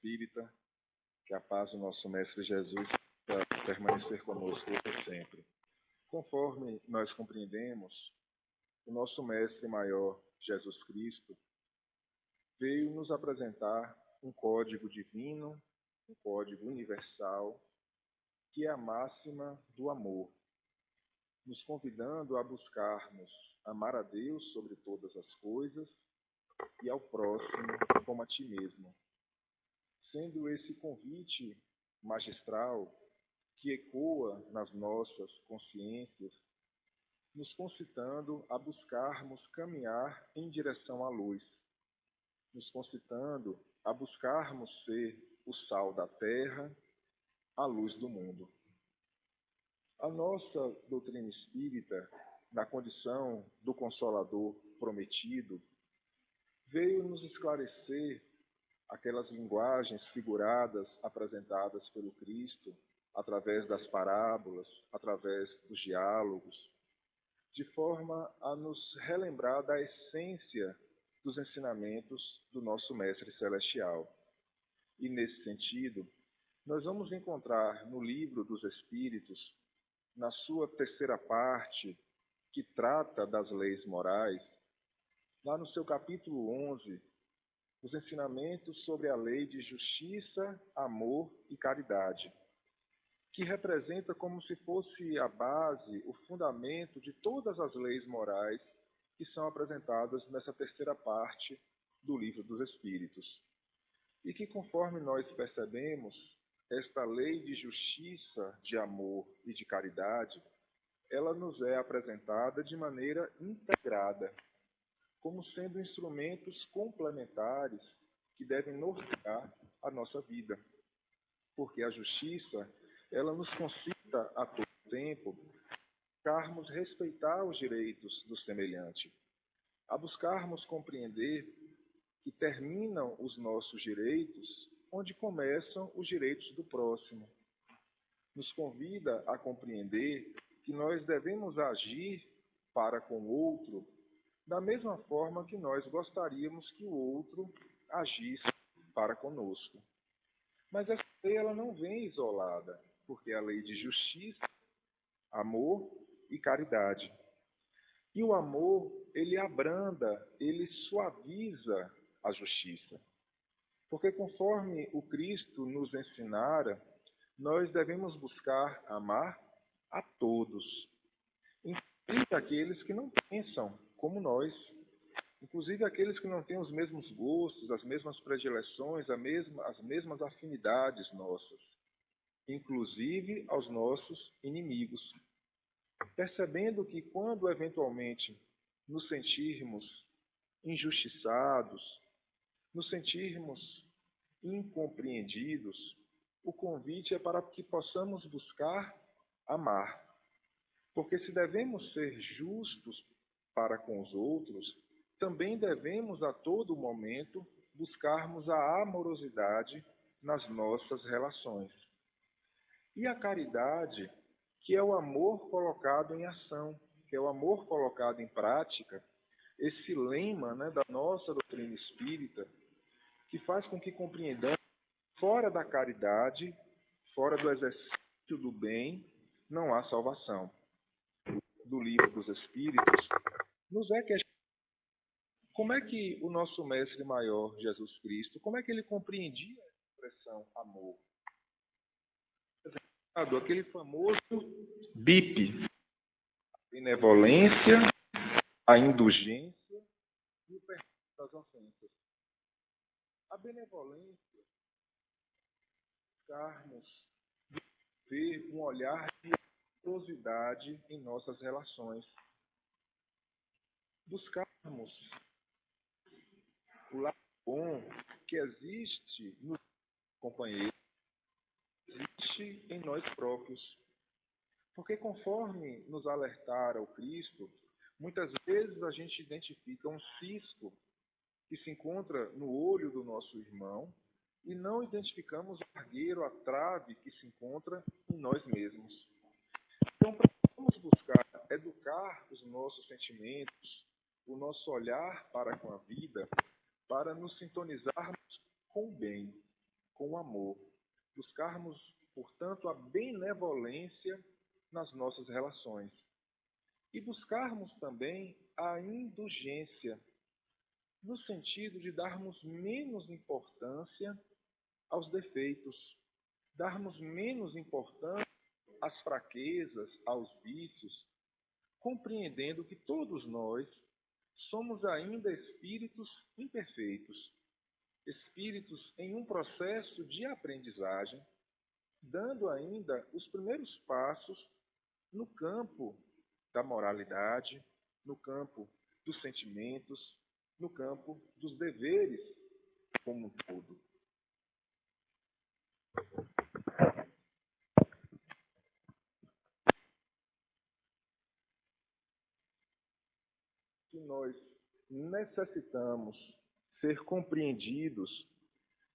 espírita, que a paz do nosso Mestre Jesus possa permanecer conosco por sempre. Conforme nós compreendemos, o nosso Mestre Maior, Jesus Cristo, veio nos apresentar um código divino, um código universal, que é a máxima do amor, nos convidando a buscarmos amar a Deus sobre todas as coisas e ao próximo como a ti mesmo. Sendo esse convite magistral que ecoa nas nossas consciências, nos concitando a buscarmos caminhar em direção à luz, nos concitando a buscarmos ser o sal da terra, a luz do mundo. A nossa doutrina espírita, na condição do Consolador prometido, veio nos esclarecer aquelas linguagens figuradas apresentadas pelo Cristo, através das parábolas, através dos diálogos, de forma a nos relembrar da essência dos ensinamentos do nosso Mestre Celestial. E, nesse sentido, nós vamos encontrar no Livro dos Espíritos, na sua terceira parte, que trata das leis morais, lá no seu capítulo 11, os ensinamentos sobre a lei de justiça, amor e caridade, que representa como se fosse a base, o fundamento de todas as leis morais que são apresentadas nessa terceira parte do Livro dos Espíritos. E que, conforme nós percebemos, esta lei de justiça, de amor e de caridade, ela nos é apresentada de maneira integrada, como sendo instrumentos complementares que devem nortear a nossa vida. Porque a justiça, ela nos concita a todo tempo a buscarmos respeitar os direitos do semelhante, a buscarmos compreender que terminam os nossos direitos onde começam os direitos do próximo. Nos convida a compreender que nós devemos agir para com o outro da mesma forma que nós gostaríamos que o outro agisse para conosco. Mas essa lei ela não vem isolada, porque é a lei de justiça, amor e caridade. E o amor, ele abranda, ele suaviza a justiça. Porque conforme o Cristo nos ensinara, nós devemos buscar amar a todos, inclusive aqueles que não pensam como nós, inclusive aqueles que não têm os mesmos gostos, as mesmas predileções, as mesmas afinidades nossas, inclusive aos nossos inimigos. Percebendo que quando eventualmente nos sentirmos injustiçados, nos sentirmos incompreendidos, o convite é para que possamos buscar amar. Porque se devemos ser justos para com os outros, também devemos a todo momento buscarmos a amorosidade nas nossas relações. E a caridade, que é o amor colocado em ação, que é o amor colocado em prática, esse lema, da nossa doutrina espírita, que faz com que compreendamos fora da caridade, fora do exercício do bem, não há salvação. Do Livro dos Espíritos, nos é questionado como é que o nosso Mestre Maior, Jesus Cristo, como é que ele compreendia a expressão amor? Aquele famoso BIP, a benevolência, a indulgência e o perdão das ofensas. A benevolência, buscarmos ver um olhar de generosidade em nossas relações. Buscarmos o lado bom que existe nos companheiros, existe em nós próprios. Porque conforme nos alertara o Cristo, muitas vezes a gente identifica um cisco que se encontra no olho do nosso irmão e não identificamos o argueiro, a trave que se encontra em nós mesmos. Então, precisamos buscar educar os nossos sentimentos, o nosso olhar para com a vida, para nos sintonizarmos com o bem, com o amor. Buscarmos, portanto, a benevolência nas nossas relações. E buscarmos também a indulgência, no sentido de darmos menos importância aos defeitos, darmos menos importância às fraquezas, aos vícios, compreendendo que todos nós somos ainda espíritos imperfeitos, espíritos em um processo de aprendizagem, dando ainda os primeiros passos no campo da moralidade, no campo dos sentimentos, no campo dos deveres como um todo. Que nós necessitamos ser compreendidos,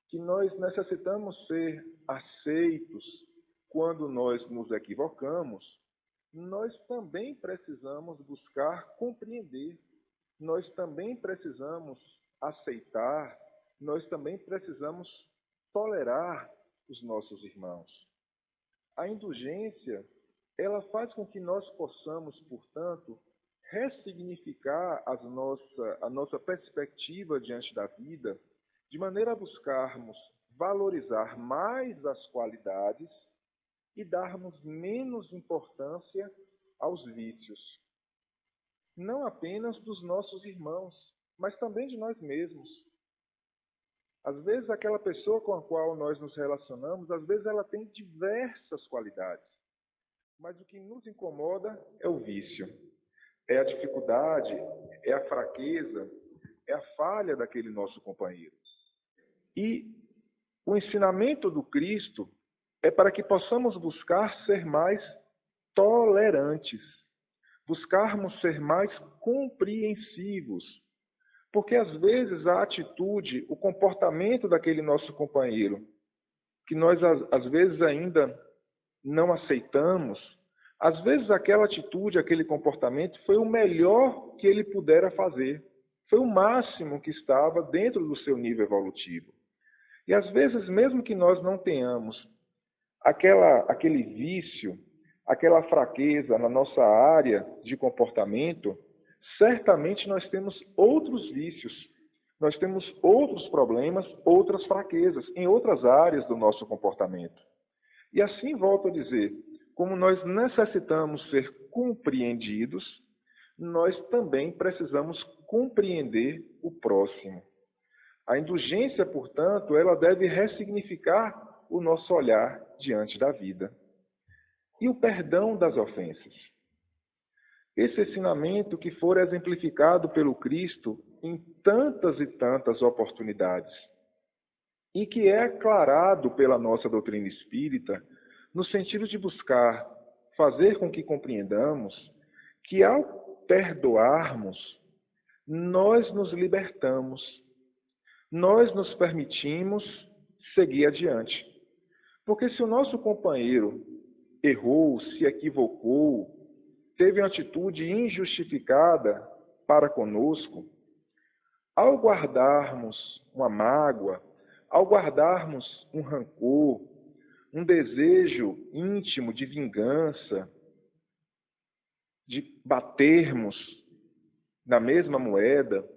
que nós necessitamos ser aceitos quando nós nos equivocamos, nós também precisamos buscar compreender, nós também precisamos aceitar, nós também precisamos tolerar os nossos irmãos. A indulgência, ela faz com que nós possamos, portanto, ressignificar a nossa perspectiva diante da vida, de maneira a buscarmos valorizar mais as qualidades e darmos menos importância aos vícios. Não apenas dos nossos irmãos, mas também de nós mesmos. Às vezes, aquela pessoa com a qual nós nos relacionamos, às vezes ela tem diversas qualidades, mas o que nos incomoda é o vício. É a dificuldade, é a fraqueza, é a falha daquele nosso companheiro. E o ensinamento do Cristo é para que possamos buscar ser mais tolerantes, buscarmos ser mais compreensivos, porque às vezes a atitude, o comportamento daquele nosso companheiro, que nós às vezes ainda não aceitamos, às vezes aquela atitude, aquele comportamento foi o melhor que ele pudera fazer. Foi o máximo que estava dentro do seu nível evolutivo. E às vezes, mesmo que nós não tenhamos aquele vício, aquela fraqueza na nossa área de comportamento, certamente nós temos outros vícios, nós temos outros problemas, outras fraquezas em outras áreas do nosso comportamento. E assim, volto a dizer, como nós necessitamos ser compreendidos, nós também precisamos compreender o próximo. A indulgência, portanto, ela deve ressignificar o nosso olhar diante da vida. E o perdão das ofensas. Esse ensinamento que for exemplificado pelo Cristo em tantas e tantas oportunidades, e que é aclarado pela nossa doutrina espírita, no sentido de buscar fazer com que compreendamos que, ao perdoarmos, nós nos libertamos, nós nos permitimos seguir adiante. Porque se o nosso companheiro errou, se equivocou, teve uma atitude injustificada para conosco, ao guardarmos uma mágoa, ao guardarmos um rancor, um desejo íntimo de vingança, de batermos na mesma moeda,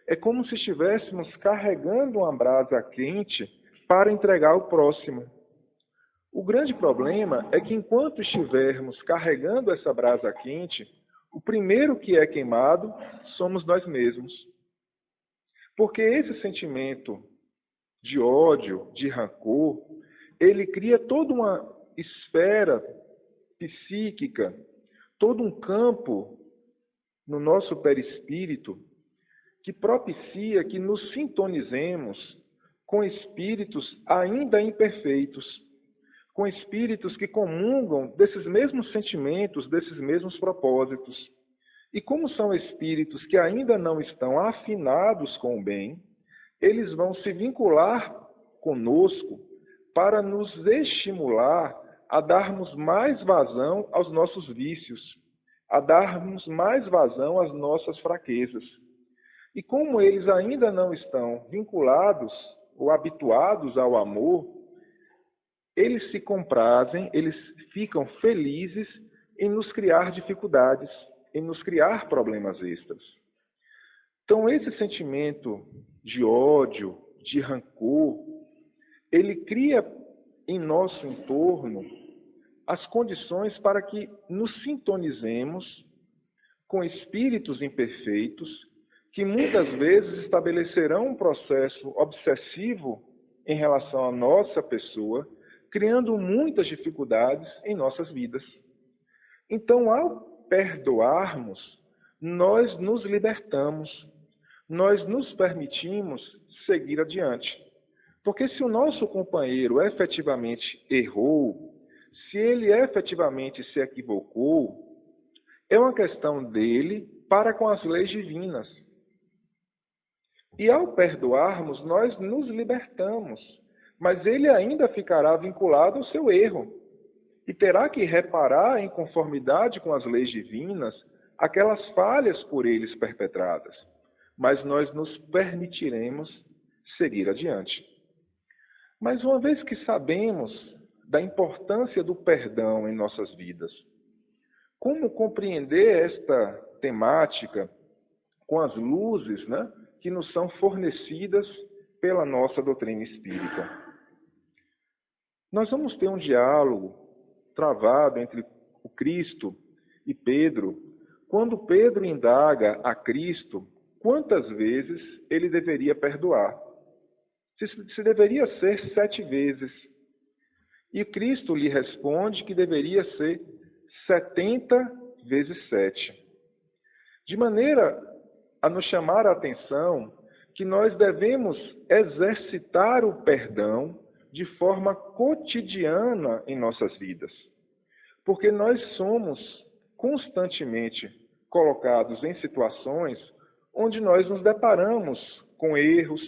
é como se estivéssemos carregando uma brasa quente para entregar ao próximo. O grande problema é que enquanto estivermos carregando essa brasa quente, o primeiro que é queimado somos nós mesmos. Porque esse sentimento de ódio, de rancor, ele cria toda uma esfera psíquica, todo um campo no nosso perispírito que propicia que nos sintonizemos com espíritos ainda imperfeitos, com espíritos que comungam desses mesmos sentimentos, desses mesmos propósitos. E como são espíritos que ainda não estão afinados com o bem, eles vão se vincular conosco para nos estimular a darmos mais vazão aos nossos vícios, a darmos mais vazão às nossas fraquezas. E como eles ainda não estão vinculados ou habituados ao amor, eles se comprazem, eles ficam felizes em nos criar dificuldades, em nos criar problemas extras. Então, esse sentimento de ódio, de rancor, ele cria em nosso entorno as condições para que nos sintonizemos com espíritos imperfeitos que muitas vezes estabelecerão um processo obsessivo em relação à nossa pessoa, criando muitas dificuldades em nossas vidas. Então, ao perdoarmos, nós nos libertamos, nós nos permitimos seguir adiante. Porque se o nosso companheiro efetivamente errou, se ele efetivamente se equivocou, é uma questão dele para com as leis divinas. E ao perdoarmos, nós nos libertamos, mas ele ainda ficará vinculado ao seu erro e terá que reparar em conformidade com as leis divinas aquelas falhas por eles perpetradas. Mas nós nos permitiremos seguir adiante. Mas uma vez que sabemos da importância do perdão em nossas vidas, como compreender esta temática com as luzes, que nos são fornecidas pela nossa doutrina espírita? Nós vamos ter um diálogo travado entre o Cristo e Pedro, quando Pedro indaga a Cristo quantas vezes ele deveria perdoar. Se deveria ser 7 vezes. E Cristo lhe responde que deveria ser 70 vezes 7. De maneira a nos chamar a atenção que nós devemos exercitar o perdão de forma cotidiana em nossas vidas. Porque nós somos constantemente colocados em situações onde nós nos deparamos com erros,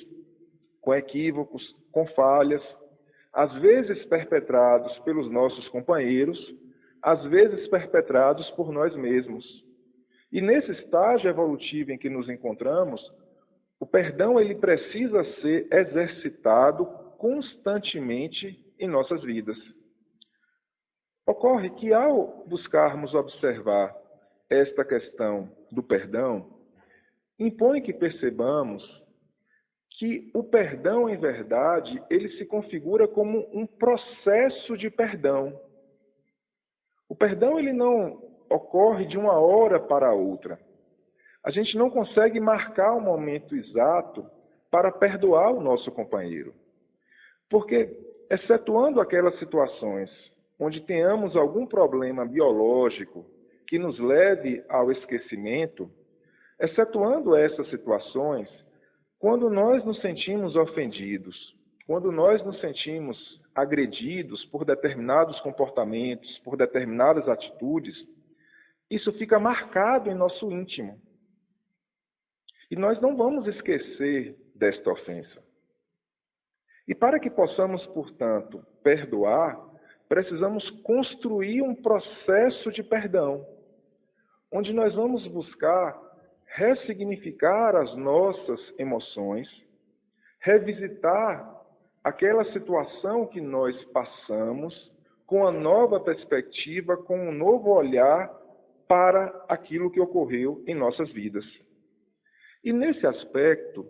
com equívocos, com falhas, às vezes perpetrados pelos nossos companheiros, às vezes perpetrados por nós mesmos. E nesse estágio evolutivo em que nos encontramos, o perdão ele precisa ser exercitado constantemente em nossas vidas. Ocorre que ao buscarmos observar esta questão do perdão, impõe que percebamos que o perdão, em verdade, ele se configura como um processo de perdão. O perdão ele não ocorre de uma hora para outra. A gente não consegue marcar o momento exato para perdoar o nosso companheiro. Porque, excetuando aquelas situações onde tenhamos algum problema biológico que nos leve ao esquecimento, excetuando essas situações, quando nós nos sentimos ofendidos, quando nós nos sentimos agredidos por determinados comportamentos, por determinadas atitudes, isso fica marcado em nosso íntimo. E nós não vamos esquecer desta ofensa. E para que possamos, portanto, perdoar, precisamos construir um processo de perdão, onde nós vamos buscar ressignificar as nossas emoções, revisitar aquela situação que nós passamos com a nova perspectiva, com um novo olhar para aquilo que ocorreu em nossas vidas. E nesse aspecto,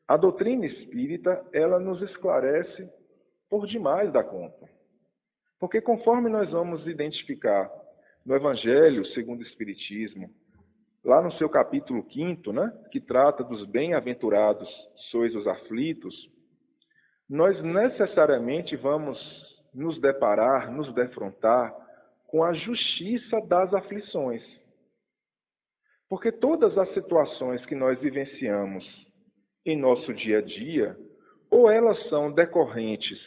a doutrina espírita, ela nos esclarece por demais da conta. Porque conforme nós vamos identificar no Evangelho segundo o Espiritismo, lá no seu capítulo 5º, que trata dos bem-aventurados sois os aflitos, nós necessariamente vamos nos deparar, nos defrontar com a justiça das aflições. Porque todas as situações que nós vivenciamos em nosso dia a dia, ou elas são decorrentes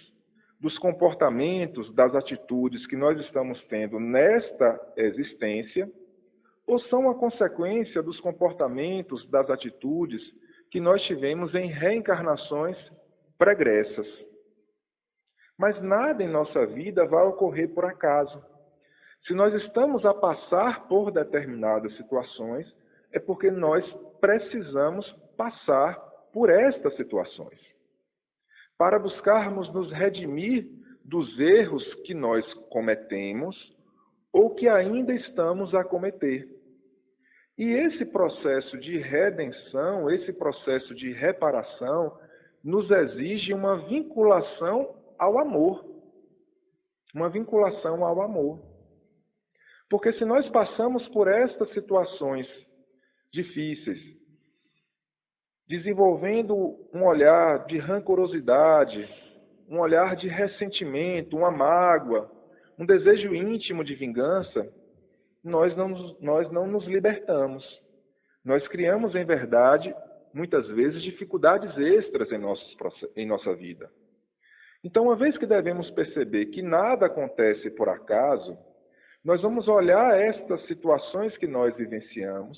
dos comportamentos, das atitudes que nós estamos tendo nesta existência, ou são a consequência dos comportamentos, das atitudes que nós tivemos em reencarnações pregressas. Mas nada em nossa vida vai ocorrer por acaso. Se nós estamos a passar por determinadas situações, é porque nós precisamos passar por estas situações, para buscarmos nos redimir dos erros que nós cometemos ou que ainda estamos a cometer. E esse processo de redenção, esse processo de reparação, nos exige uma vinculação ao amor. Uma vinculação ao amor. Porque se nós passamos por estas situações difíceis, desenvolvendo um olhar de rancorosidade, um olhar de ressentimento, uma mágoa, um desejo íntimo de vingança, nós não nos libertamos. Nós criamos, em verdade, muitas vezes, dificuldades extras em nossa vida. Então, uma vez que devemos perceber que nada acontece por acaso, nós vamos olhar estas situações que nós vivenciamos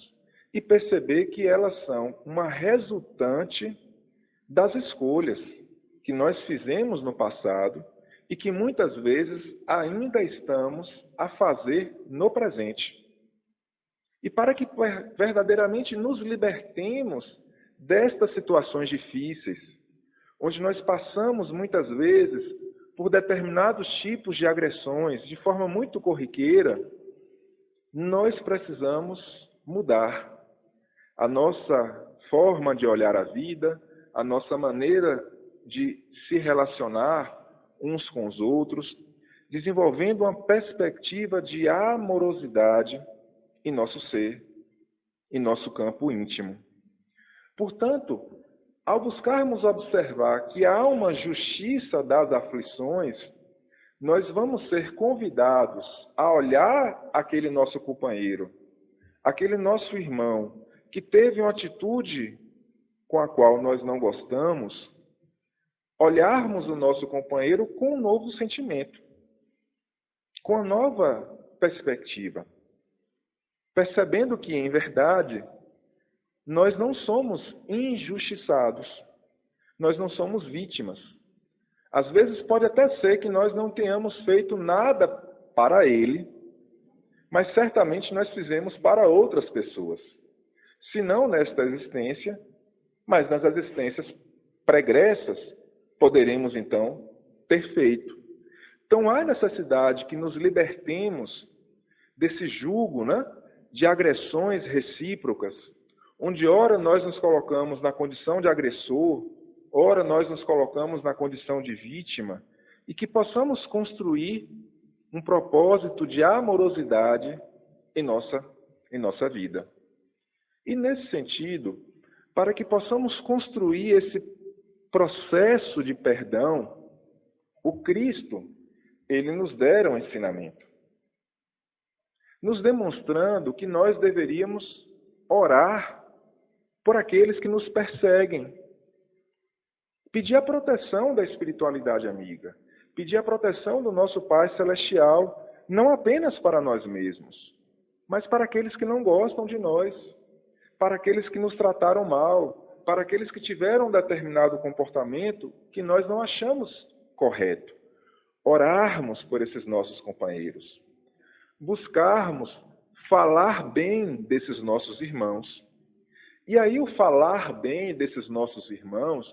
e perceber que elas são uma resultante das escolhas que nós fizemos no passado e que muitas vezes ainda estamos a fazer no presente. E para que verdadeiramente nos libertemos destas situações difíceis, onde nós passamos muitas vezes por determinados tipos de agressões de forma muito corriqueira, nós precisamos mudar a nossa forma de olhar a vida, a nossa maneira de se relacionar uns com os outros, desenvolvendo uma perspectiva de amorosidade em nosso ser, em nosso campo íntimo. Portanto, ao buscarmos observar que há uma justiça das aflições, nós vamos ser convidados a olhar aquele nosso companheiro, aquele nosso irmão, que teve uma atitude com a qual nós não gostamos, olharmos o nosso companheiro com um novo sentimento, com uma nova perspectiva, percebendo que, em verdade, nós não somos injustiçados, nós não somos vítimas. Às vezes pode até ser que nós não tenhamos feito nada para ele, mas certamente nós fizemos para outras pessoas. Se não nesta existência, mas nas existências pregressas, poderemos então ter feito. Então há necessidade que nos libertemos desse jugo, de agressões recíprocas, onde ora nós nos colocamos na condição de agressor, ora nós nos colocamos na condição de vítima, e que possamos construir um propósito de amorosidade em nossa vida. E nesse sentido, para que possamos construir esse processo de perdão, o Cristo, ele nos dera um ensinamento, nos demonstrando que nós deveríamos orar por aqueles que nos perseguem, pedir a proteção da espiritualidade amiga, pedir a proteção do nosso Pai Celestial, não apenas para nós mesmos, mas para aqueles que não gostam de nós, para aqueles que nos trataram mal, para aqueles que tiveram um determinado comportamento que nós não achamos correto. Orarmos por esses nossos companheiros, buscarmos falar bem desses nossos irmãos. E aí o falar bem desses nossos irmãos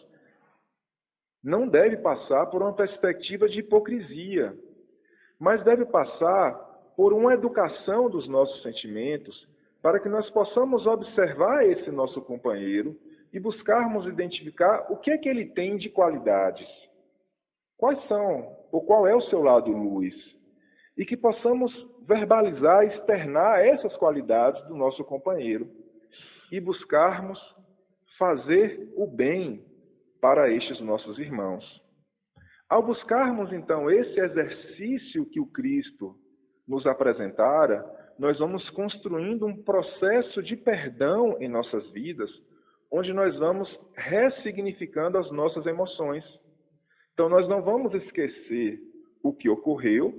não deve passar por uma perspectiva de hipocrisia, mas deve passar por uma educação dos nossos sentimentos, para que nós possamos observar esse nosso companheiro e buscarmos identificar o que é que ele tem de qualidades. Quais são, ou qual é o seu lado luz? E que possamos verbalizar, externar essas qualidades do nosso companheiro e buscarmos fazer o bem para estes nossos irmãos. Ao buscarmos, então, esse exercício que o Cristo nos apresentara, nós vamos construindo um processo de perdão em nossas vidas, onde nós vamos ressignificando as nossas emoções. Então, nós não vamos esquecer o que ocorreu,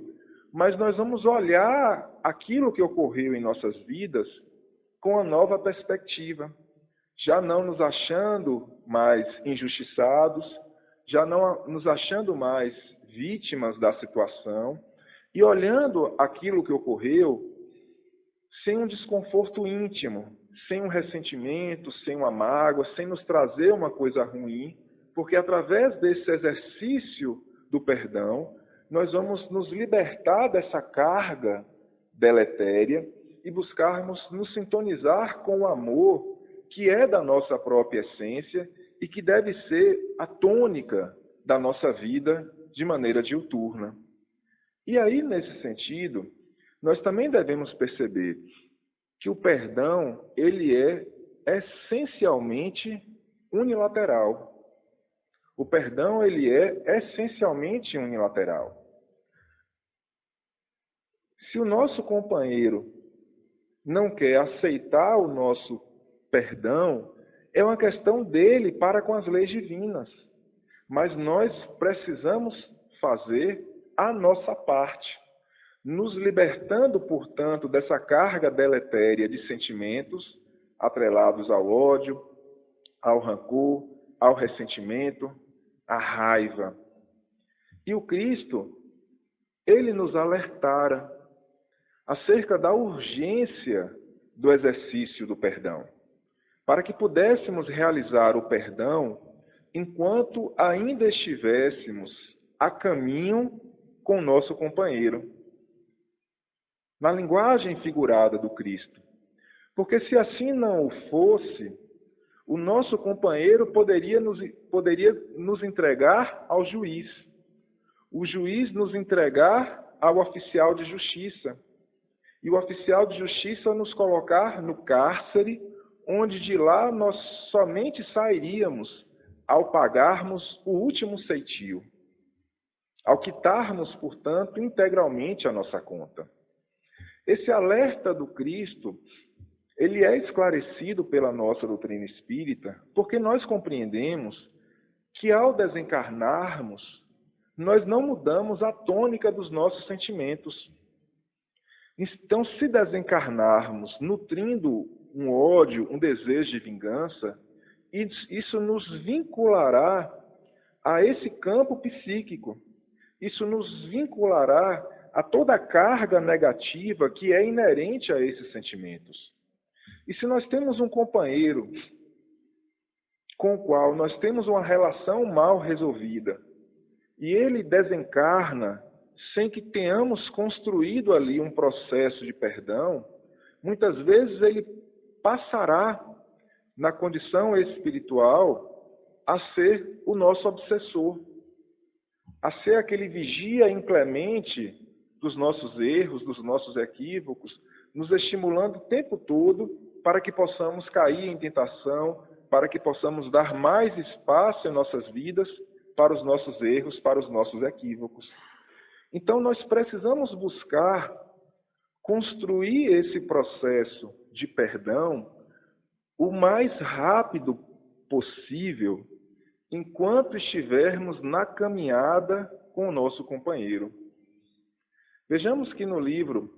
mas nós vamos olhar aquilo que ocorreu em nossas vidas com uma nova perspectiva, já não nos achando mais injustiçados, já não nos achando mais vítimas da situação, e olhando aquilo que ocorreu sem um desconforto íntimo, sem um ressentimento, sem uma mágoa, sem nos trazer uma coisa ruim, porque através desse exercício do perdão, nós vamos nos libertar dessa carga deletéria e buscarmos nos sintonizar com o amor que é da nossa própria essência e que deve ser a tônica da nossa vida de maneira diuturna. E aí, nesse sentido, nós também devemos perceber que o perdão, ele é essencialmente unilateral. O perdão, ele é essencialmente unilateral. Se o nosso companheiro não quer aceitar o nosso perdão, é uma questão dele para com as leis divinas. Mas nós precisamos fazer a nossa parte, nos libertando, portanto, dessa carga deletéria de sentimentos atrelados ao ódio, ao rancor, ao ressentimento, à raiva. E o Cristo, ele nos alertara acerca da urgência do exercício do perdão, para que pudéssemos realizar o perdão enquanto ainda estivéssemos a caminho com o nosso companheiro. Na linguagem figurada do Cristo. Porque se assim não o fosse, o nosso companheiro poderia nos entregar ao juiz. O juiz nos entregar ao oficial de justiça. E o oficial de justiça nos colocar no cárcere, onde de lá nós somente sairíamos ao pagarmos o último ceitio, ao quitarmos, portanto, integralmente a nossa conta. Esse alerta do Cristo, ele é esclarecido pela nossa doutrina espírita, porque nós compreendemos que ao desencarnarmos, nós não mudamos a tônica dos nossos sentimentos. Então, se desencarnarmos nutrindo um ódio, um desejo de vingança, isso nos vinculará a esse campo psíquico. Isso nos vinculará a toda a carga negativa que é inerente a esses sentimentos. E se nós temos um companheiro com o qual nós temos uma relação mal resolvida, e ele desencarna sem que tenhamos construído ali um processo de perdão, muitas vezes ele passará na condição espiritual a ser o nosso obsessor, a ser aquele vigia inclemente dos nossos erros, dos nossos equívocos, nos estimulando o tempo todo para que possamos cair em tentação, para que possamos dar mais espaço em nossas vidas para os nossos erros, para os nossos equívocos. Então, nós precisamos buscar construir esse processo de perdão o mais rápido possível, enquanto estivermos na caminhada com o nosso companheiro. Vejamos que no livro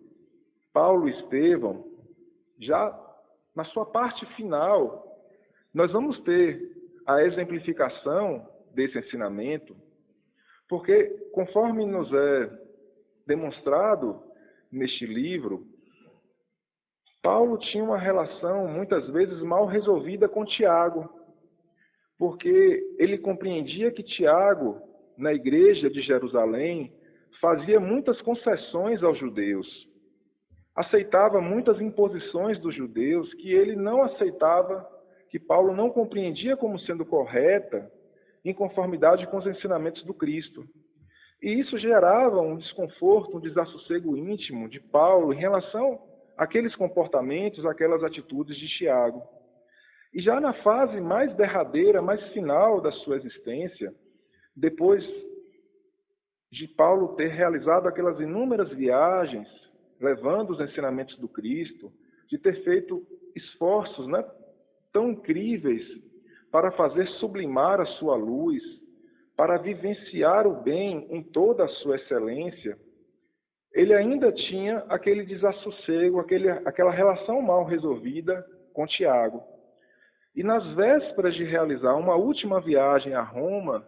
Paulo e Estevão, já na sua parte final, nós vamos ter a exemplificação desse ensinamento, porque, conforme nos é demonstrado neste livro, Paulo tinha uma relação, muitas vezes, mal resolvida com Tiago, porque ele compreendia que Tiago, na igreja de Jerusalém, fazia muitas concessões aos judeus, aceitava muitas imposições dos judeus que ele não aceitava, que Paulo não compreendia como sendo correta, em conformidade com os ensinamentos do Cristo. E isso gerava um desconforto, um desassossego íntimo de Paulo em relação àqueles comportamentos, àquelas atitudes de Tiago. E já na fase mais derradeira, mais final da sua existência, depois de Paulo ter realizado aquelas inúmeras viagens, levando os ensinamentos do Cristo, de ter feito esforços tão incríveis para fazer sublimar a sua luz, para vivenciar o bem em toda a sua excelência, ele ainda tinha aquele desassossego, aquela relação mal resolvida com Tiago. E nas vésperas de realizar uma última viagem a Roma,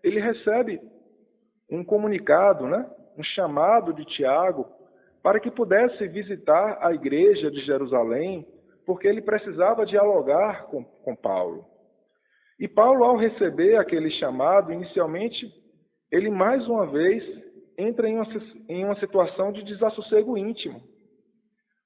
ele recebe um comunicado, um chamado de Tiago, para que pudesse visitar a igreja de Jerusalém, porque ele precisava dialogar com Paulo. E Paulo, ao receber aquele chamado, inicialmente, ele mais uma vez entra em uma situação de desassossego íntimo.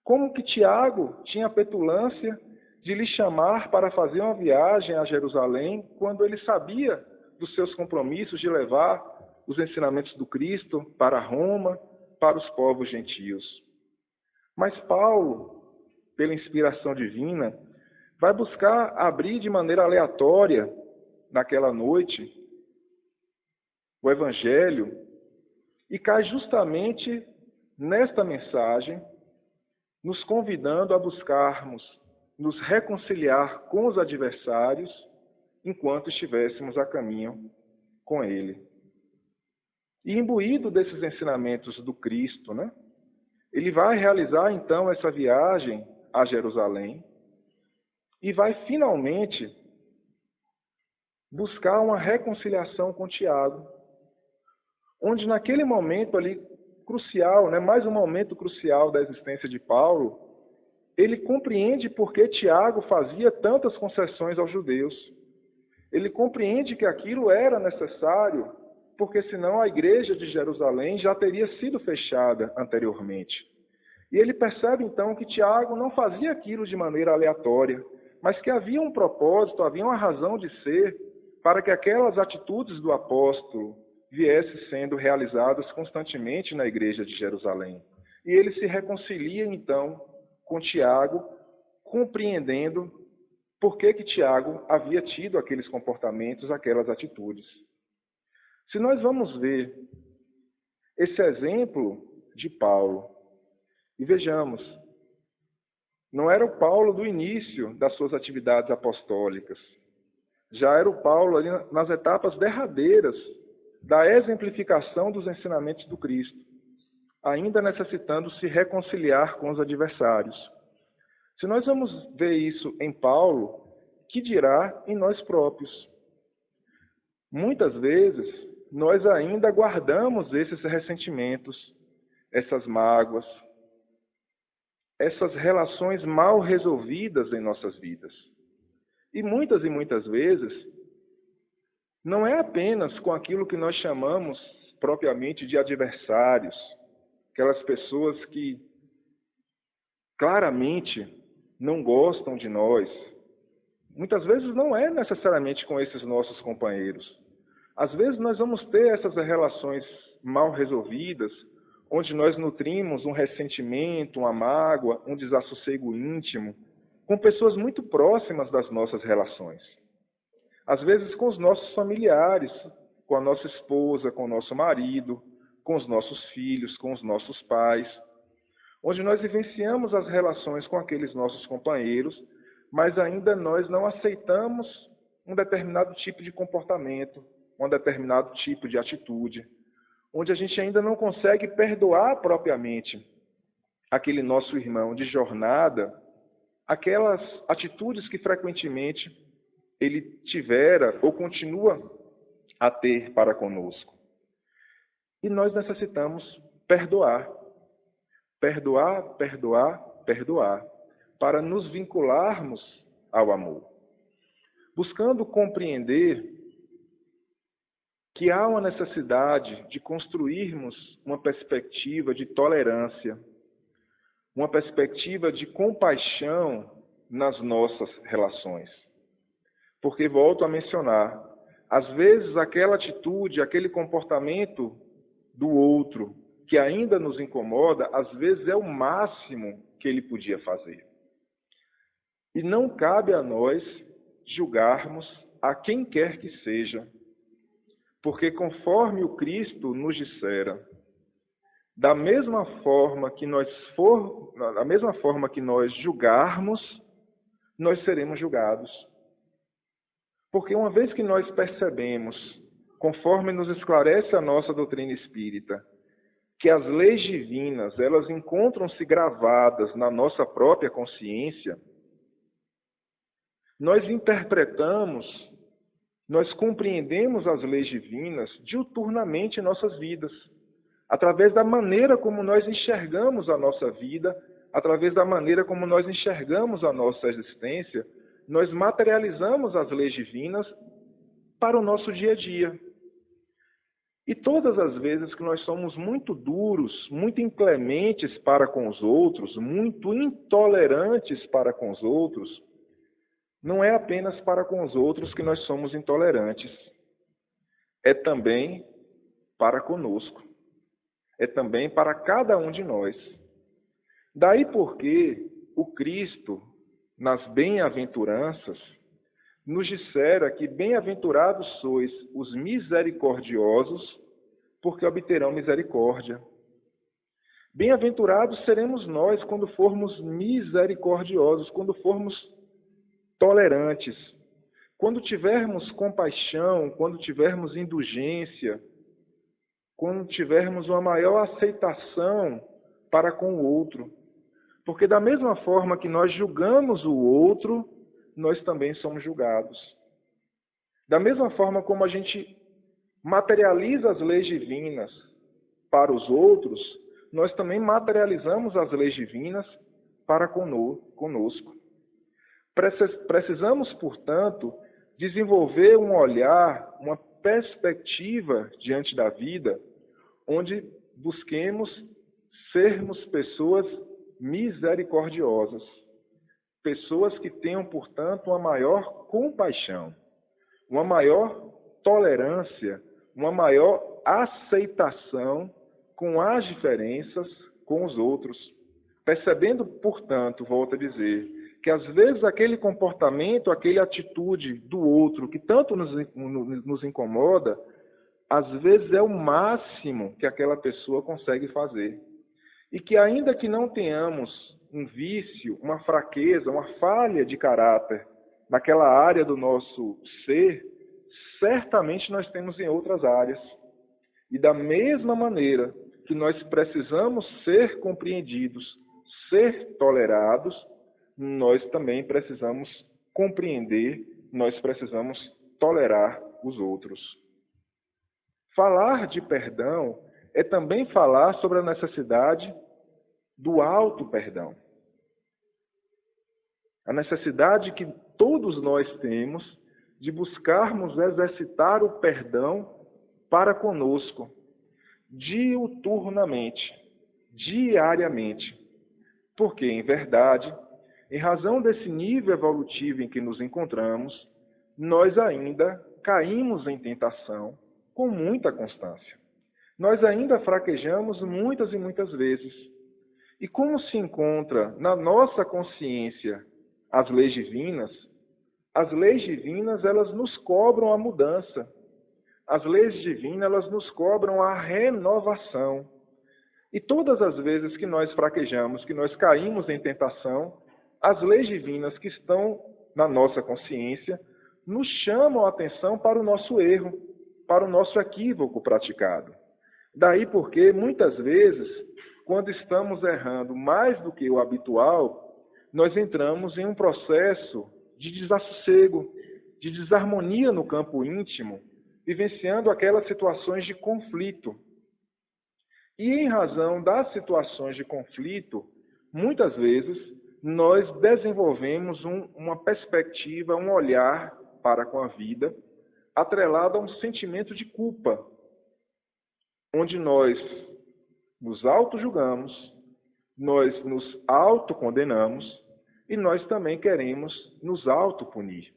Como que Tiago tinha a petulância de lhe chamar para fazer uma viagem a Jerusalém, quando ele sabia dos seus compromissos de levar os ensinamentos do Cristo para Roma, para os povos gentios. Mas Paulo, pela inspiração divina, vai buscar abrir de maneira aleatória, naquela noite, o Evangelho, e cai justamente nesta mensagem, nos convidando a buscarmos nos reconciliar com os adversários enquanto estivéssemos a caminho com Ele. E imbuído desses ensinamentos do Cristo, ele vai realizar então essa viagem a Jerusalém e vai finalmente buscar uma reconciliação com Tiago, onde naquele momento ali crucial, mais um momento crucial da existência de Paulo, ele compreende por que Tiago fazia tantas concessões aos judeus. Ele compreende que aquilo era necessário, porque senão a igreja de Jerusalém já teria sido fechada anteriormente. E ele percebe então que Tiago não fazia aquilo de maneira aleatória, mas que havia um propósito, havia uma razão de ser para que aquelas atitudes do apóstolo viessem sendo realizadas constantemente na igreja de Jerusalém. E ele se reconcilia então com Tiago, compreendendo por que Tiago havia tido aqueles comportamentos, aquelas atitudes. Se nós vamos ver esse exemplo de Paulo, e vejamos, não era o Paulo do início das suas atividades apostólicas, já era o Paulo ali nas etapas derradeiras da exemplificação dos ensinamentos do Cristo, ainda necessitando se reconciliar com os adversários. Se nós vamos ver isso em Paulo, que dirá em nós próprios? Muitas vezes, nós ainda guardamos esses ressentimentos, essas mágoas, essas relações mal resolvidas em nossas vidas. E muitas vezes, não é apenas com aquilo que nós chamamos propriamente de adversários, aquelas pessoas que claramente não gostam de nós. Muitas vezes não é necessariamente com esses nossos companheiros. Às vezes nós vamos ter essas relações mal resolvidas, onde nós nutrimos um ressentimento, uma mágoa, um desassossego íntimo, com pessoas muito próximas das nossas relações. Às vezes com os nossos familiares, com a nossa esposa, com o nosso marido, com os nossos filhos, com os nossos pais, onde nós vivenciamos as relações com aqueles nossos companheiros, mas ainda nós não aceitamos um determinado tipo de comportamento, um determinado tipo de atitude, onde a gente ainda não consegue perdoar propriamente aquele nosso irmão de jornada, aquelas atitudes que frequentemente ele tivera ou continua a ter para conosco. E nós necessitamos perdoar. Perdoar, perdoar, perdoar, para nos vincularmos ao amor. Buscando compreender que há uma necessidade de construirmos uma perspectiva de tolerância, uma perspectiva de compaixão nas nossas relações. Porque, volto a mencionar, às vezes aquela atitude, aquele comportamento do outro que ainda nos incomoda, às vezes é o máximo que ele podia fazer. E não cabe a nós julgarmos a quem quer que seja, porque conforme o Cristo nos dissera, da mesma forma que nós julgarmos, nós seremos julgados. Porque uma vez que nós percebemos, conforme nos esclarece a nossa doutrina espírita, que as leis divinas, elas encontram-se gravadas na nossa própria consciência, nós interpretamos, nós compreendemos as leis divinas diuturnamente em nossas vidas, através da maneira como nós enxergamos a nossa vida, através da maneira como nós enxergamos a nossa existência, nós materializamos as leis divinas para o nosso dia a dia. E todas as vezes que nós somos muito duros, muito inclementes para com os outros, muito intolerantes para com os outros, não é apenas para com os outros que nós somos intolerantes, é também para conosco, é também para cada um de nós. Daí porque o Cristo, nas bem-aventuranças, nos dissera que bem-aventurados sois os misericordiosos, porque obterão misericórdia. Bem-aventurados seremos nós quando formos misericordiosos, quando formos tolerantes, quando tivermos compaixão, quando tivermos indulgência, quando tivermos uma maior aceitação para com o outro. Porque da mesma forma que nós julgamos o outro, nós também somos julgados. Da mesma forma como a gente materializa as leis divinas para os outros, nós também materializamos as leis divinas para conosco. Precisamos, portanto, desenvolver um olhar, uma perspectiva diante da vida, onde busquemos sermos pessoas misericordiosas, pessoas que tenham, portanto, uma maior compaixão, uma maior tolerância, uma maior aceitação com as diferenças com os outros. Percebendo, portanto, volto a dizer, que às vezes aquele comportamento, aquela atitude do outro que tanto nos incomoda, às vezes é o máximo que aquela pessoa consegue fazer. E que ainda que não tenhamos um vício, uma fraqueza, uma falha de caráter naquela área do nosso ser, certamente nós temos em outras áreas. E da mesma maneira que nós precisamos ser compreendidos, ser tolerados, nós também precisamos compreender, nós precisamos tolerar os outros. Falar de perdão é também falar sobre a necessidade do auto-perdão. A necessidade que todos nós temos de buscarmos exercitar o perdão para conosco, diuturnamente, diariamente. Porque, em verdade, em razão desse nível evolutivo em que nos encontramos, nós ainda caímos em tentação com muita constância. Nós ainda fraquejamos muitas e muitas vezes. E como se encontra na nossa consciência as leis divinas elas nos cobram a mudança. As leis divinas, elas nos cobram a renovação. E todas as vezes que nós fraquejamos, que nós caímos em tentação, as leis divinas que estão na nossa consciência nos chamam a atenção para o nosso erro, para o nosso equívoco praticado. Daí porque, muitas vezes, quando estamos errando mais do que o habitual, nós entramos em um processo de desassossego, de desarmonia no campo íntimo, vivenciando aquelas situações de conflito. E em razão das situações de conflito, muitas vezes, nós desenvolvemos uma perspectiva, um olhar para com a vida, atrelado a um sentimento de culpa, onde nós nos auto-julgamos, nós nos autocondenamos e nós também queremos nos autopunir.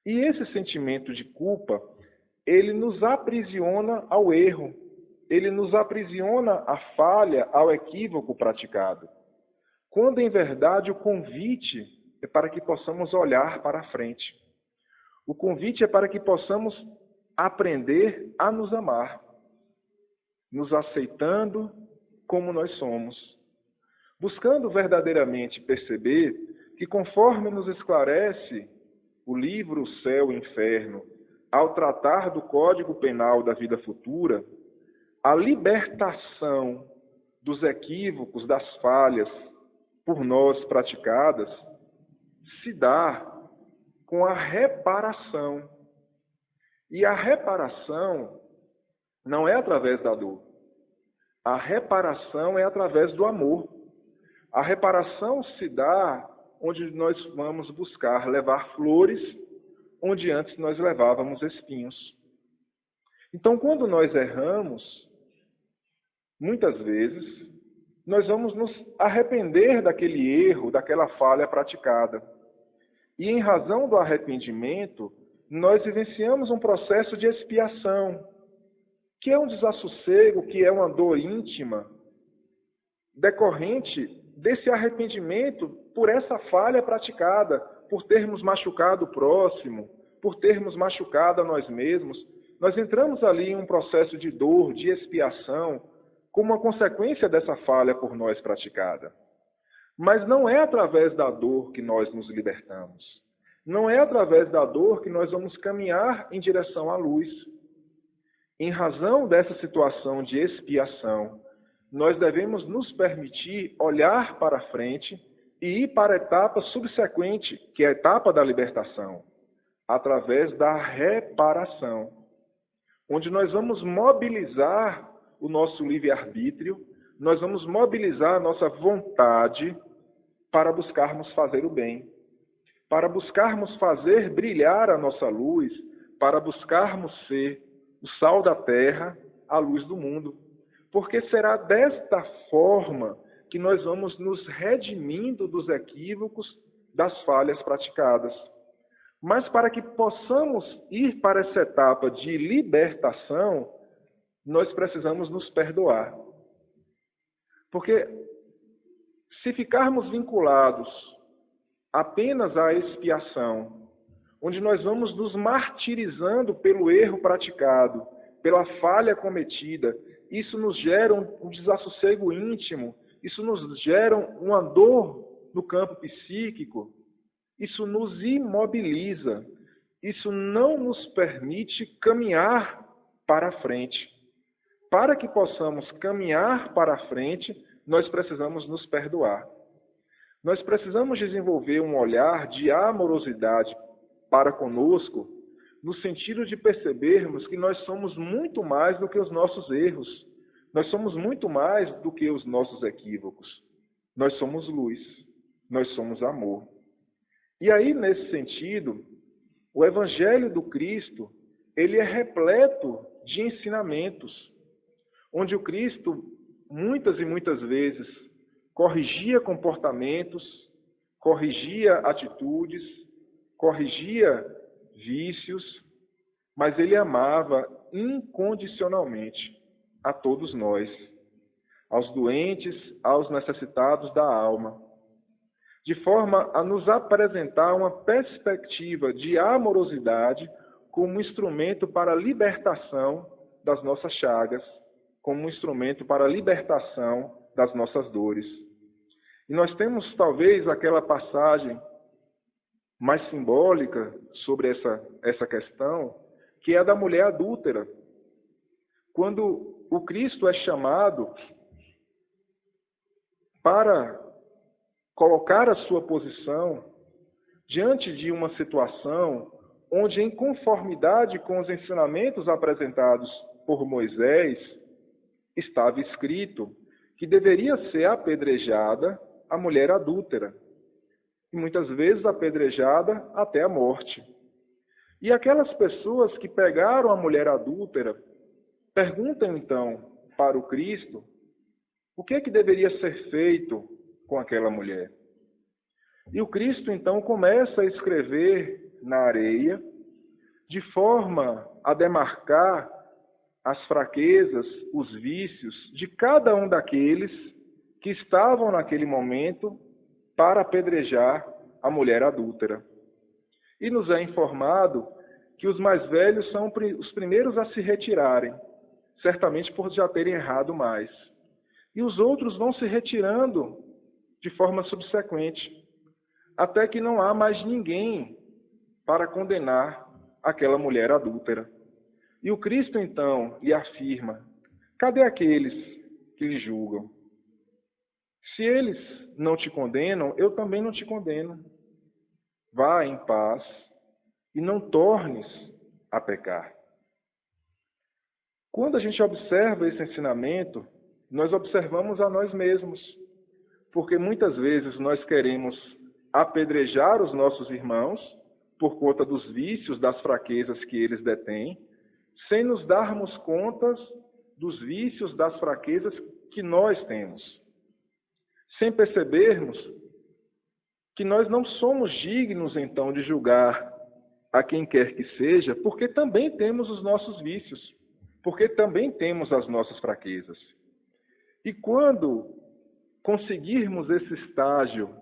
E esse sentimento de culpa, ele nos aprisiona ao erro, ele nos aprisiona à falha, ao equívoco praticado. Quando, em verdade, o convite é para que possamos olhar para a frente. O convite é para que possamos aprender a nos amar, nos aceitando como nós somos, buscando verdadeiramente perceber que, conforme nos esclarece o livro O Céu e o Inferno, ao tratar do Código Penal da vida futura, a libertação dos equívocos, das falhas por nós praticadas, se dá com a reparação. E a reparação não é através da dor. A reparação é através do amor. A reparação se dá onde nós vamos buscar levar flores, onde antes nós levávamos espinhos. Então, quando nós erramos, muitas vezes, nós vamos nos arrepender daquele erro, daquela falha praticada. E em razão do arrependimento, nós vivenciamos um processo de expiação, que é um desassossego, que é uma dor íntima, decorrente desse arrependimento por essa falha praticada, por termos machucado o próximo, por termos machucado a nós mesmos. Nós entramos ali em um processo de dor, de expiação, como uma consequência dessa falha por nós praticada. Mas não é através da dor que nós nos libertamos. Não é através da dor que nós vamos caminhar em direção à luz. Em razão dessa situação de expiação, nós devemos nos permitir olhar para frente e ir para a etapa subsequente, que é a etapa da libertação, através da reparação, onde nós vamos mobilizar o nosso livre-arbítrio, nós vamos mobilizar a nossa vontade para buscarmos fazer o bem, para buscarmos fazer brilhar a nossa luz, para buscarmos ser o sal da terra, a luz do mundo. Porque será desta forma que nós vamos nos redimindo dos equívocos, das falhas praticadas. Mas para que possamos ir para essa etapa de libertação, nós precisamos nos perdoar. Porque se ficarmos vinculados apenas à expiação, onde nós vamos nos martirizando pelo erro praticado, pela falha cometida, isso nos gera um desassossego íntimo, isso nos gera uma dor no campo psíquico, isso nos imobiliza, isso não nos permite caminhar para a frente. Para que possamos caminhar para a frente, nós precisamos nos perdoar. Nós precisamos desenvolver um olhar de amorosidade para conosco, no sentido de percebermos que nós somos muito mais do que os nossos erros. Nós somos muito mais do que os nossos equívocos. Nós somos luz. Nós somos amor. E aí, nesse sentido, o Evangelho do Cristo, ele é repleto de ensinamentos, onde o Cristo, muitas e muitas vezes, corrigia comportamentos, corrigia atitudes, corrigia vícios, mas ele amava incondicionalmente a todos nós, aos doentes, aos necessitados da alma, de forma a nos apresentar uma perspectiva de amorosidade como instrumento para a libertação das nossas chagas, como um instrumento para a libertação das nossas dores. E nós temos talvez aquela passagem mais simbólica sobre essa questão, que é a da mulher adúltera. Quando o Cristo é chamado para colocar a sua posição diante de uma situação onde, em conformidade com os ensinamentos apresentados por Moisés, estava escrito que deveria ser apedrejada a mulher adúltera, e muitas vezes apedrejada até a morte. E aquelas pessoas que pegaram a mulher adúltera perguntam então para o Cristo o que deveria ser feito com aquela mulher. E o Cristo então começa a escrever na areia, de forma a demarcar as fraquezas, os vícios de cada um daqueles que estavam naquele momento para apedrejar a mulher adúltera. E nos é informado que os mais velhos são os primeiros a se retirarem, certamente por já terem errado mais. E os outros vão se retirando de forma subsequente, até que não há mais ninguém para condenar aquela mulher adúltera. E o Cristo, então, lhe afirma: cadê aqueles que lhe julgam? Se eles não te condenam, eu também não te condeno. Vá em paz e não tornes a pecar. Quando a gente observa esse ensinamento, nós observamos a nós mesmos, porque muitas vezes nós queremos apedrejar os nossos irmãos por conta dos vícios, das fraquezas que eles detêm, sem nos darmos contas dos vícios, das fraquezas que nós temos, sem percebermos que nós não somos dignos, então, de julgar a quem quer que seja, porque também temos os nossos vícios, porque também temos as nossas fraquezas. E quando conseguirmos esse estágio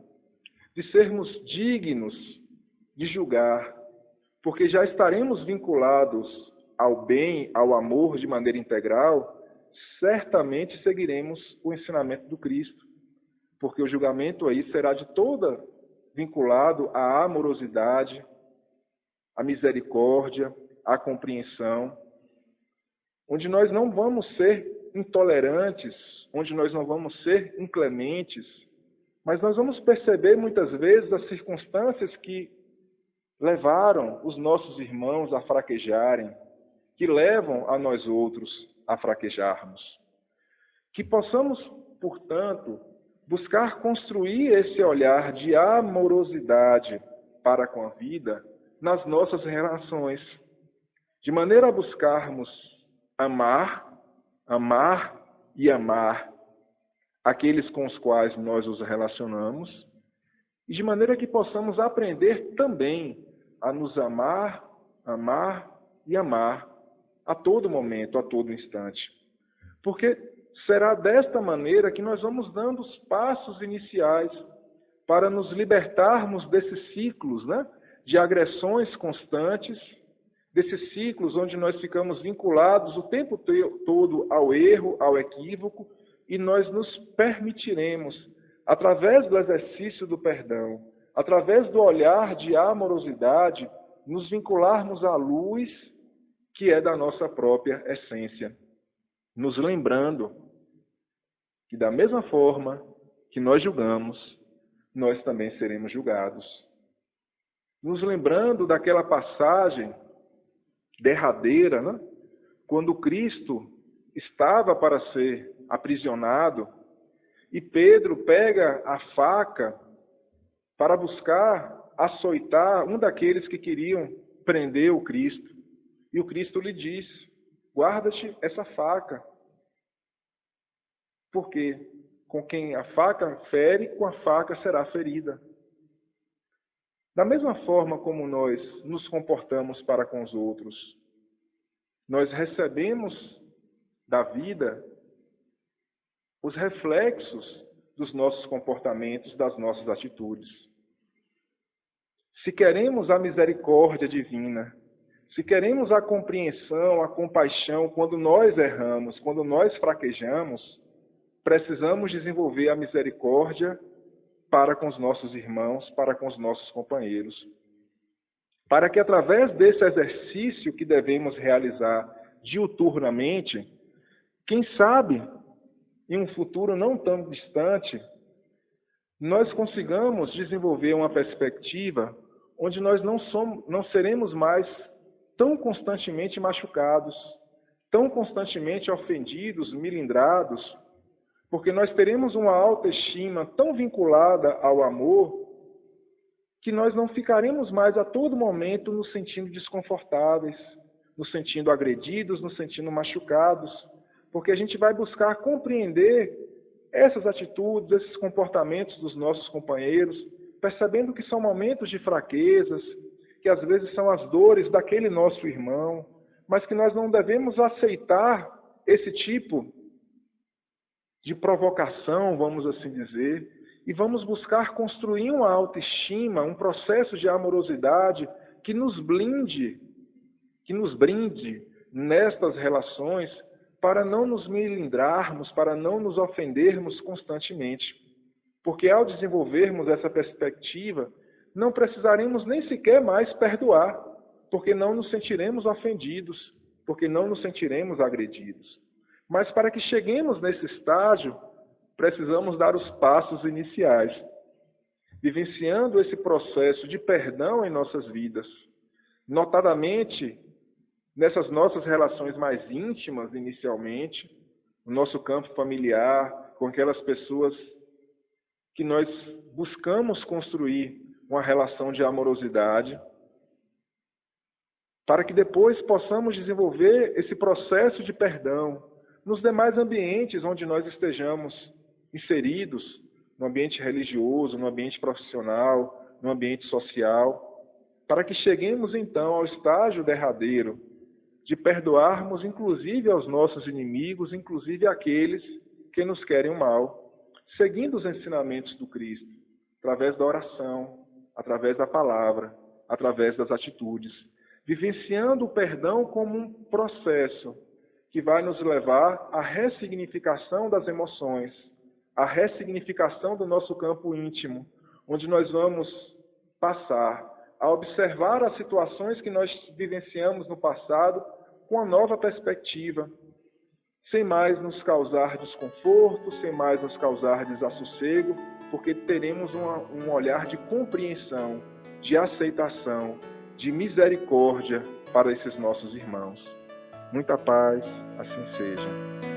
de sermos dignos de julgar, porque já estaremos vinculados ao bem, ao amor de maneira integral, certamente seguiremos o ensinamento do Cristo, porque o julgamento aí será de toda vinculado à amorosidade, à misericórdia, à compreensão, onde nós não vamos ser intolerantes, onde nós não vamos ser inclementes, mas nós vamos perceber muitas vezes as circunstâncias que levaram os nossos irmãos a fraquejarem, que levam a nós outros a fraquejarmos. Que possamos, portanto, buscar construir esse olhar de amorosidade para com a vida nas nossas relações, de maneira a buscarmos amar e amar aqueles com os quais nós nos relacionamos, e de maneira que possamos aprender também a nos amar e amar a todo momento, a todo instante. Porque será desta maneira que nós vamos dando os passos iniciais para nos libertarmos desses ciclos, né, de agressões constantes, desses ciclos onde nós ficamos vinculados o tempo todo ao erro, ao equívoco, e nós nos permitiremos, através do exercício do perdão, através do olhar de amorosidade, nos vincularmos à luz que é da nossa própria essência, nos lembrando que da mesma forma que nós julgamos, nós também seremos julgados. Nos lembrando daquela passagem derradeira, né? Quando Cristo estava para ser aprisionado e Pedro pega a faca para buscar açoitar um daqueles que queriam prender o Cristo. E o Cristo lhe diz: guarda-te essa faca, porque com quem a faca fere, com a faca será ferida. Da mesma forma como nós nos comportamos para com os outros, nós recebemos da vida os reflexos dos nossos comportamentos, das nossas atitudes. Se queremos a misericórdia divina, se queremos a compreensão, a compaixão, quando nós erramos, quando nós fraquejamos, precisamos desenvolver a misericórdia para com os nossos irmãos, para com os nossos companheiros. Para que através desse exercício que devemos realizar diuturnamente, quem sabe, em um futuro não tão distante, nós consigamos desenvolver uma perspectiva onde nós não seremos mais tão constantemente machucados, tão constantemente ofendidos, milindrados, porque nós teremos uma autoestima tão vinculada ao amor que nós não ficaremos mais a todo momento nos sentindo desconfortáveis, nos sentindo agredidos, nos sentindo machucados, porque a gente vai buscar compreender essas atitudes, esses comportamentos dos nossos companheiros, percebendo que são momentos de fraquezas, que às vezes são as dores daquele nosso irmão, mas que nós não devemos aceitar esse tipo de provocação, vamos assim dizer, e vamos buscar construir uma autoestima, um processo de amorosidade que nos blinde, que nos brinde nestas relações para não nos melindrarmos, para não nos ofendermos constantemente. Porque ao desenvolvermos essa perspectiva, não precisaremos nem sequer mais perdoar, porque não nos sentiremos ofendidos, porque não nos sentiremos agredidos. Mas para que cheguemos nesse estágio, precisamos dar os passos iniciais, vivenciando esse processo de perdão em nossas vidas, notadamente nessas nossas relações mais íntimas inicialmente, no nosso campo familiar, com aquelas pessoas que nós buscamos construir uma relação de amorosidade, para que depois possamos desenvolver esse processo de perdão nos demais ambientes onde nós estejamos inseridos, no ambiente religioso, no ambiente profissional, no ambiente social, para que cheguemos então ao estágio derradeiro de perdoarmos inclusive aos nossos inimigos, inclusive aqueles que nos querem o mal, seguindo os ensinamentos do Cristo, através da oração, através da palavra, através das atitudes, vivenciando o perdão como um processo que vai nos levar à ressignificação das emoções, à ressignificação do nosso campo íntimo, onde nós vamos passar a observar as situações que nós vivenciamos no passado com uma nova perspectiva, sem mais nos causar desconforto, sem mais nos causar desassossego, porque teremos um olhar de compreensão, de aceitação, de misericórdia para esses nossos irmãos. Muita paz, assim seja.